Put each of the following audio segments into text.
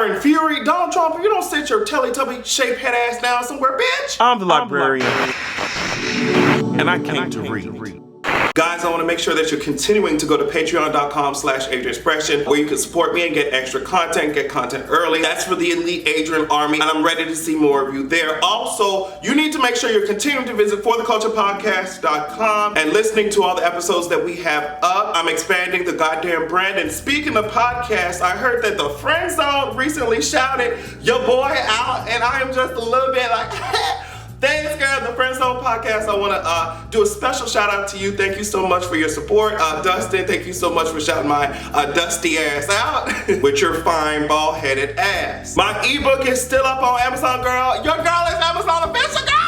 Byron Fury, Donald Trump, you don't sit your Teletubby shaped head ass down somewhere, bitch. I'm the librarian, and I came to read. Guys, I want to make sure that you're continuing to go to patreon.com/AdrianExpression, where you can support me and get extra content, get content early. That's for the elite Adrian army, and I'm ready to see more of you there. Also, you need to make sure you're continuing to visit fortheculturepodcast.com and listening to all the episodes that we have up. I'm expanding the goddamn brand. And speaking of podcasts, I heard that the Friend Zone recently shouted your boy out, and I am just a little bit like, thanks, girl. The Friend Zone podcast, I want to do a special shout out to you. Thank you so much for your support. Dustin, thank you so much for shouting my dusty ass out with your fine bald-headed ass. My ebook is still up on Amazon, girl. Your girl is Amazon official, girl.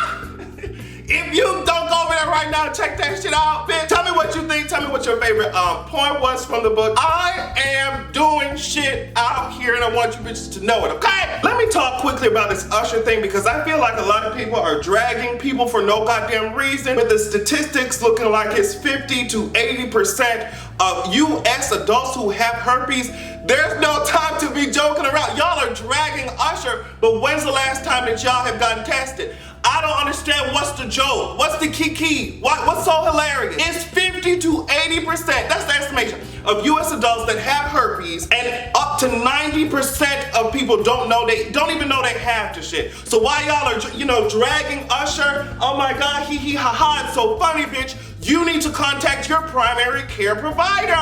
If you don't go over there right now, check that shit out, bitch. Tell me what you think. Tell me what your favorite point was from the book. I am doing shit out here, and I want you bitches to know it, okay? Let me talk quickly about this Usher thing, because I feel like a lot of people are dragging people for no goddamn reason, with the statistics looking like it's 50 to 80% of US adults who have herpes. There's no time to be joking around. Y'all are dragging Usher, but when's the last time that y'all have gotten tested? I don't understand what's the joke. What's the kiki? What's so hilarious? It's 50 to 80%, that's the estimation, of US adults that have herpes, and up to 90% of people don't even know they have the shit. So why y'all are, dragging Usher? Oh my God, hee hee ha ha, it's so funny, bitch. You need to contact your primary care provider.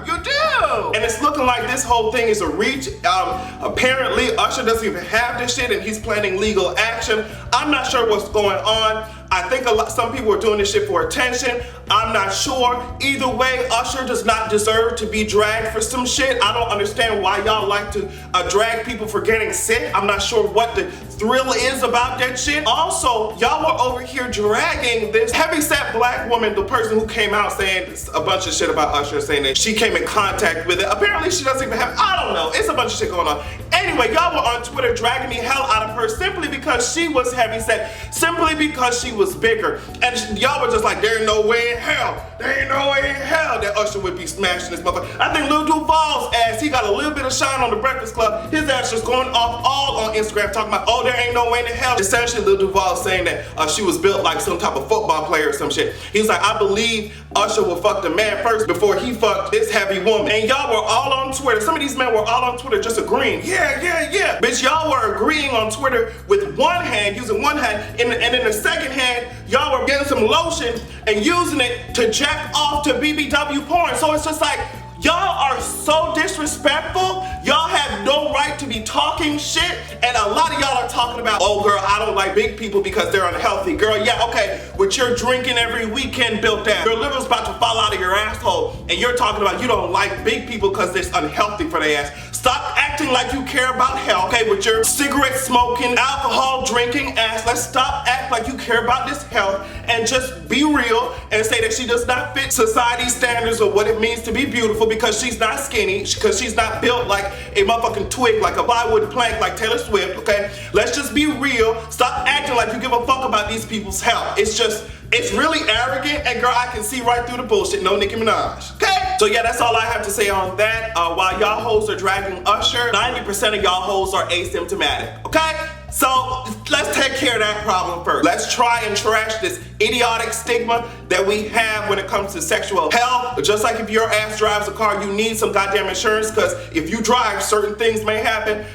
You do. And it's looking like this whole thing is a reach. Apparently, Usher doesn't even have this shit, and he's planning legal action. I'm not sure what's going on. I think some people are doing this shit for attention. I'm not sure. Either way, Usher does not deserve to be dragged for some shit. I don't understand why y'all like to drag people for getting sick. I'm not sure what the thrill is about that shit. Also, y'all were over here dragging this heavyset black woman, the person who came out saying a bunch of shit about Usher, saying that she came in contact with it. Apparently, she doesn't even have, I don't know. It's a bunch of shit going on. Anyway, y'all were on Twitter dragging the hell out of her simply because she was heavyset, simply because she was bigger. And y'all were just like, there ain't no way in hell that Usher would be smashing this motherfucker. I think Lil Duval's ass, he got a little bit of shine on the Breakfast Club. His ass just going off all on Instagram talking about, oh, there ain't no way in hell. Essentially, Lil Duval saying that she was built like some type of football player or some shit. He was like, I believe Usher will fuck the man first before he fucked this heavy woman. And y'all were all on Twitter. Some of these men were all on Twitter just agreeing. Yeah. Bitch, y'all were agreeing on Twitter with one hand, using one hand, and in the second hand, y'all were getting some lotion and using it to jack off to BBW porn. So it's just like, y'all are so disrespectful. Y'all have no right to be talking shit. And a lot of y'all are talking about, oh girl, I don't like big people because they're unhealthy. Girl, yeah, okay, with your drinking every weekend built out, your liver's about to fall out of your asshole, and you're talking about you don't like big people because it's unhealthy for their ass. Stop acting like you care about health, okay, with your cigarette smoking, alcohol drinking ass. Let's stop acting like you care about this health and just be real and say that she does not fit society's standards of what it means to be beautiful, because she's not skinny, because she's not built like a motherfucking twig, like a plywood plank, like Taylor Swift, okay? Let's just be real. Stop acting like you give a fuck about these people's health. It's really arrogant, and girl, I can see right through the bullshit. No Nicki Minaj, okay? So yeah, that's all I have to say on that. While y'all hoes are dragging Usher, 90% of y'all hoes are asymptomatic, okay? So let's take care of that problem first. Let's try and trash this idiotic stigma that we have when it comes to sexual health. Just like if your ass drives a car, you need some goddamn insurance, because if you drive, certain things may happen.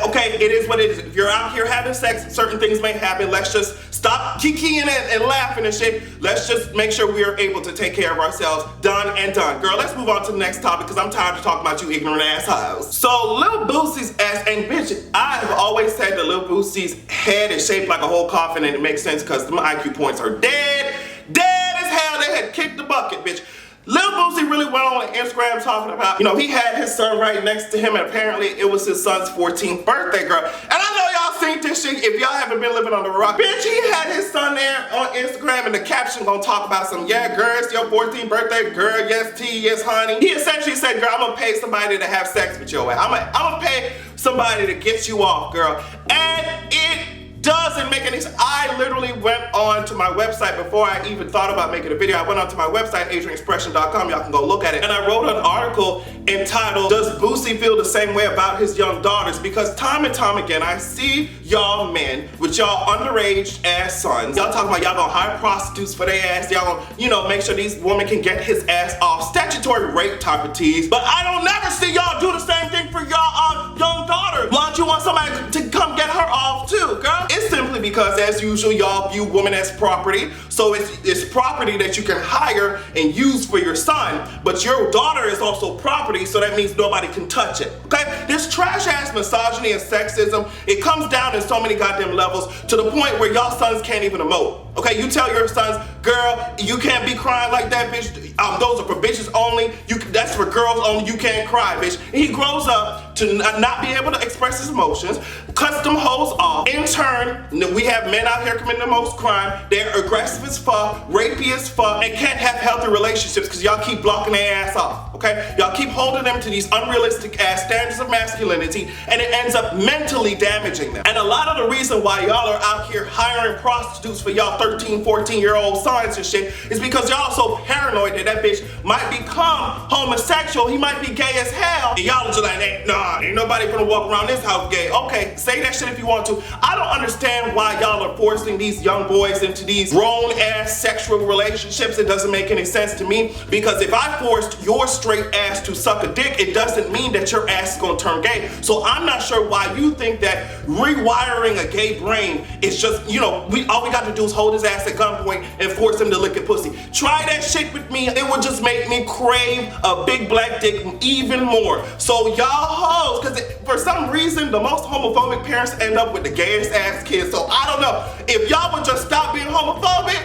Okay, it is what it is. If you're out here having sex, certain things may happen. Let's just stop kikiing and laughing and shit. Let's just make sure we are able to take care of ourselves. Done and done. Girl, let's move on to the next topic, because I'm tired of talking about you ignorant assholes. So Lil Boosie's ass, and bitch, I've always said that Lil Boosie's head is shaped like a whole coffin, and it makes sense because my IQ points are dead as hell. They had kicked the bucket, bitch. Lil Boosie really went on Instagram talking about, he had his son right next to him, and apparently it was his son's 14th birthday, girl. And I know y'all seen this shit if y'all haven't been living on the rock. Bitch, he had his son there on Instagram, and the caption gonna talk about some, yeah, girl, it's your 14th birthday, girl, yes, T, yes, honey. He essentially said, girl, I'm gonna pay somebody to have sex with your ass. I'm gonna pay somebody to get you off, girl. And it doesn't make any sense. I I literally went on to my website before I even thought about making a video. I went on to my website, adrianexpression.com. Y'all can go look at it. And I wrote an article entitled, Does Boosie Feel the Same Way About His Young Daughters? Because time and time again, I see y'all men with y'all underage ass sons. Y'all talking about y'all gonna hire prostitutes for their ass. Y'all gonna, you know, make sure these women can get his ass off. Statutory rape type of tease. But I don't never see y'all do the same thing for y'all young daughter. Why don't you want somebody to come get her off too, girl? It's simply because, as usual, y'all view women as property. So it's property that you can hire and use for your son. But your daughter is also property, so that means nobody can touch it, okay? This trash ass misogyny and sexism, it comes down in so many goddamn levels to the point where y'all sons can't even emote. Okay, you tell your sons, girl, you can't be crying like that, bitch. Those are for bitches only. That's for girls only. You can't cry, bitch. And he grows up to not be able to express his emotions, cuts them hoes off. In turn, we have men out here committing the most crime. They're aggressive as fuck, rapey as fuck, and can't have healthy relationships because y'all keep blocking their ass off, okay? Y'all keep holding them to these unrealistic ass standards of masculinity, and it ends up mentally damaging them. And a lot of the reason why y'all are out here hiring prostitutes for y'all 13, 14-year-old sons and shit is because y'all so paranoid that that bitch might become homosexual. He might be gay as hell. And y'all just like, nah, ain't nobody gonna walk around this house gay. Okay, say that shit if you want to. I don't understand why y'all are forcing these young boys into these grown-ass sexual relationships. It doesn't make any sense to me, because if I forced your straight ass to suck a dick, it doesn't mean that your ass is gonna turn gay. So I'm not sure why you think that rewiring a gay brain is just, you know, all we got to do is hold his ass at gunpoint and force him to lick a pussy. Try that shit with me. It would just make me crave a big black dick even more. So y'all hoes, because for some reason the most homophobic parents end up with the gayest ass kids. So I don't know. If y'all would just stop being homophobic,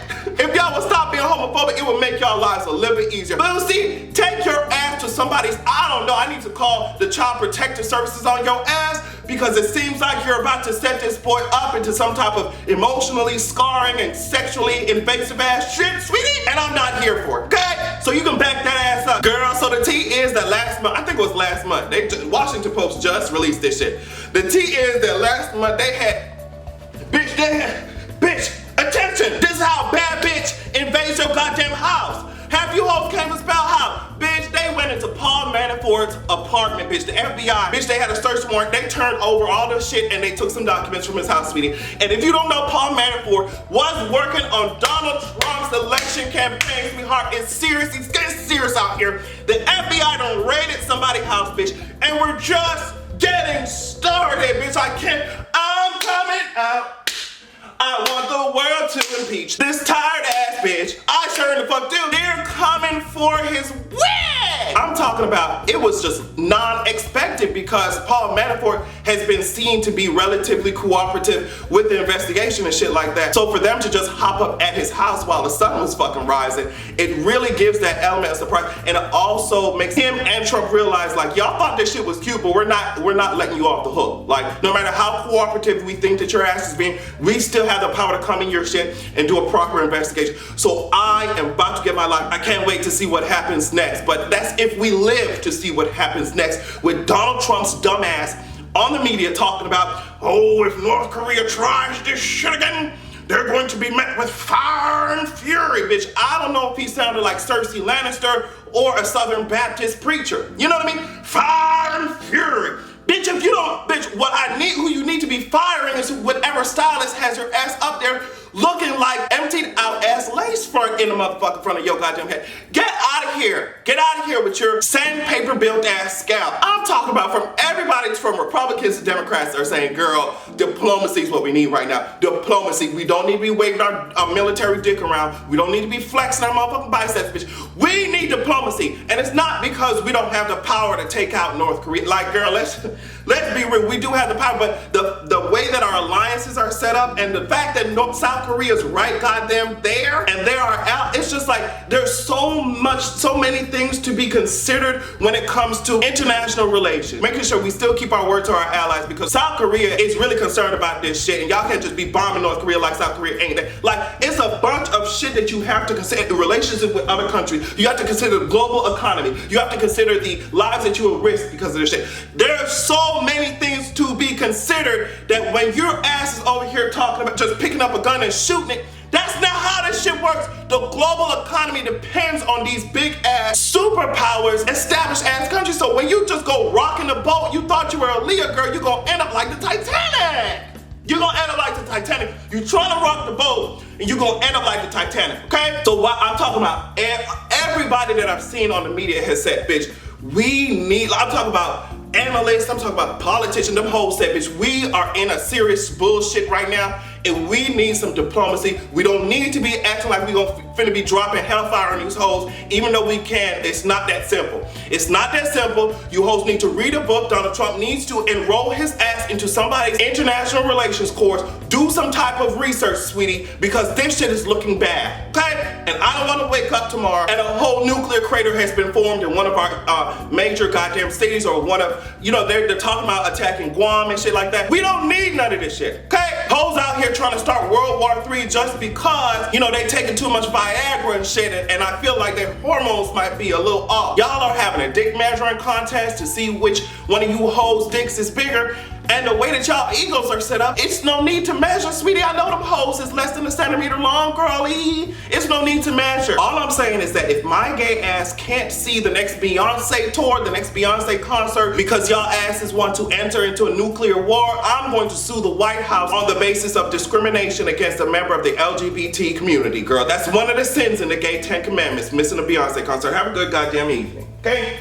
it would make y'all lives a little bit easier. Boosie, take your ass to somebody's, I don't know, I need to call the Child Protective Services on your ass, because it seems like you're about to set this boy up into some type of emotionally scarring and sexually invasive ass shit, sweetie, and I'm not here for it, okay? So you can back that ass up, girl. So the tea is that last month, I think it was last month, Washington Post just released this shit. The tea is that last month they had, bitch, attention, this is how a bad bitch invades your goddamn house. Half you hoes can't even spell how. Bitch, they went into Paul Manafort's apartment, bitch. The FBI, bitch, they had a search warrant. They turned over all the shit and they took some documents from his house, sweetie. And if you don't know, Paul Manafort was working on Donald Trump's election campaign, sweetheart. It's serious. It's getting serious out here. The FBI done raided somebody's house, bitch. And we're just getting started, bitch. I'm coming out. I want the world to impeach this tired ass bitch. I sure the fuck do. They're coming for his wig. I'm talking about, it was just non-expected because Paul Manafort has been seen to be relatively cooperative with the investigation and shit like that. So for them to just hop up at his house while the sun was fucking rising, it really gives that element of surprise. And it also makes him and Trump realize, like, y'all thought this shit was cute, but we're not letting you off the hook. Like, no matter how cooperative we think that your ass is being, we still have the power to come in your shit and do a proper investigation. So I am about to get my life. I can't wait to see what happens next. But that's if we live to see what happens next, with Donald Trump's dumbass on the media talking about, oh, if North Korea tries this shit again, they're going to be met with fire and fury, bitch. I don't know if he sounded like Cersei Lannister or a Southern Baptist preacher. You know what I mean? Fire and fury. Bitch, if you don't, bitch, who you need to be firing is whatever stylist has your ass up there looking like emptied out ass lace front in the motherfucking front of your goddamn head. Get out of here. Get out of here with your sandpaper built ass scalp. I'm talking about from everybody, from Republicans to Democrats, are saying, girl, diplomacy is what we need right now. Diplomacy. We don't need to be waving our military dick around. We don't need to be flexing our motherfucking biceps, bitch. We need diplomacy. And it's not because we don't have the power to take out North Korea. Like, girl, let's be real. We do have the power, but the way that our alliances are set up and the fact that South Korea's right goddamn there and they are out, it's just like there's so many things to be considered when it comes to international relations. Making sure we still keep our word to our allies, because South Korea is really concerned about this shit, and y'all can't just be bombing North Korea like South Korea ain't there. Like, it's a bunch of shit that you have to consider. The relationship with other countries. You have to consider the global economy. You have to consider the lives that you will risk because of this shit. There are so many things to be considered. consider that when your ass is over here talking about just picking up a gun and shooting it, that's not how this shit works. The global economy depends on these big ass superpowers, established ass countries. So when you just go rocking the boat, you thought you were a Leah girl, you're gonna end up like the Titanic. You're gonna end up like the Titanic. You're trying to rock the boat, and you're gonna end up like the Titanic, okay? So what I'm talking about, everybody that I've seen on the media has said, bitch, I'm talking about analysts, I'm talking about politicians, them hoes said, bitch, we are in a serious bullshit right now, and we need some diplomacy. We don't need to be acting like we finna be dropping hellfire on these hoes, even though we can. It's not that simple. It's not that simple. You hoes need to read a book. Donald Trump needs to enroll his ass into somebody's international relations course. Do some type of research, sweetie, because this shit is looking bad, okay? And I don't wanna wake up tomorrow and a whole nuclear crater has been formed in one of our major goddamn cities, or one of, you know, they're talking about attacking Guam and shit like that. We don't need none of this shit, okay? Hoes out here trying to start World War III just because, you know, they taking too much Viagra and shit, and I feel like their hormones might be a little off. Y'all are having a dick measuring contest to see which one of you hoes' dicks is bigger, and the way that y'all egos are set up, it's no need to measure, sweetie. I know them hoes is less than a centimeter long, girlie. It's no need to measure. All I'm saying is that if my gay ass can't see the next Beyonce tour, the next Beyonce concert, because y'all asses want to enter into a nuclear war, I'm going to sue the White House on the basis of discrimination against a member of the LGBT community, girl. That's one of the sins in the gay 10 commandments, missing a Beyonce concert. Have a good goddamn evening, okay?